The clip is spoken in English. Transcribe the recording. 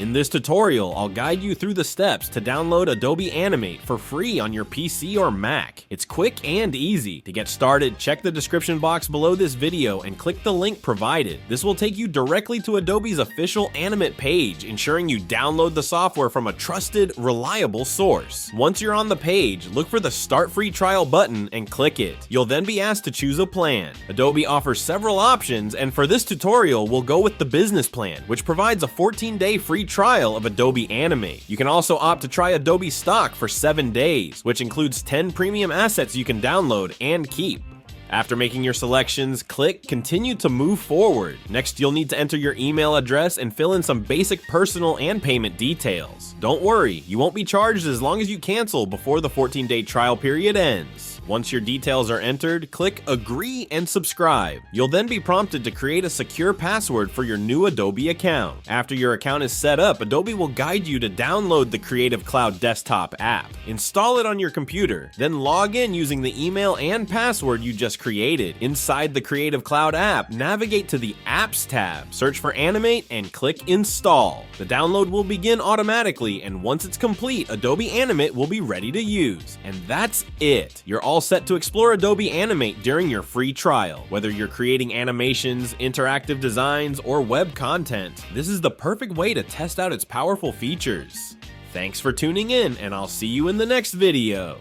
In this tutorial, I'll guide you through the steps to download Adobe Animate for free on your PC or Mac. It's quick and easy. To get started, check the description box below this video and click the link provided. This will take you directly to Adobe's official Animate page, ensuring you download the software from a trusted, reliable source. Once you're on the page, look for the Start Free Trial button and click it. You'll then be asked to choose a plan. Adobe offers several options, and for this tutorial, we'll go with the business plan, which provides a 14-day free trial of Adobe Animate. You can also opt to try Adobe Stock for 7 days, which includes 10 premium assets you can download and keep. After making your selections, click Continue to move forward. Next, you'll need to enter your email address and fill in some basic personal and payment details. Don't worry, you won't be charged as long as you cancel before the 14-day trial period ends. Once your details are entered, click Agree and Subscribe. You'll then be prompted to create a secure password for your new Adobe account. After your account is set up, Adobe will guide you to download the Creative Cloud desktop app. Install it on your computer, then log in using the email and password you just created. Inside the Creative Cloud app, navigate to the Apps tab, search for Animate, and click Install. The download will begin automatically, and once it's complete, Adobe Animate will be ready to use. And that's it. You're all set to explore Adobe Animate during your free trial. Whether you're creating animations, interactive designs, or web content, this is the perfect way to test out its powerful features. Thanks for tuning in, and I'll see you in the next video.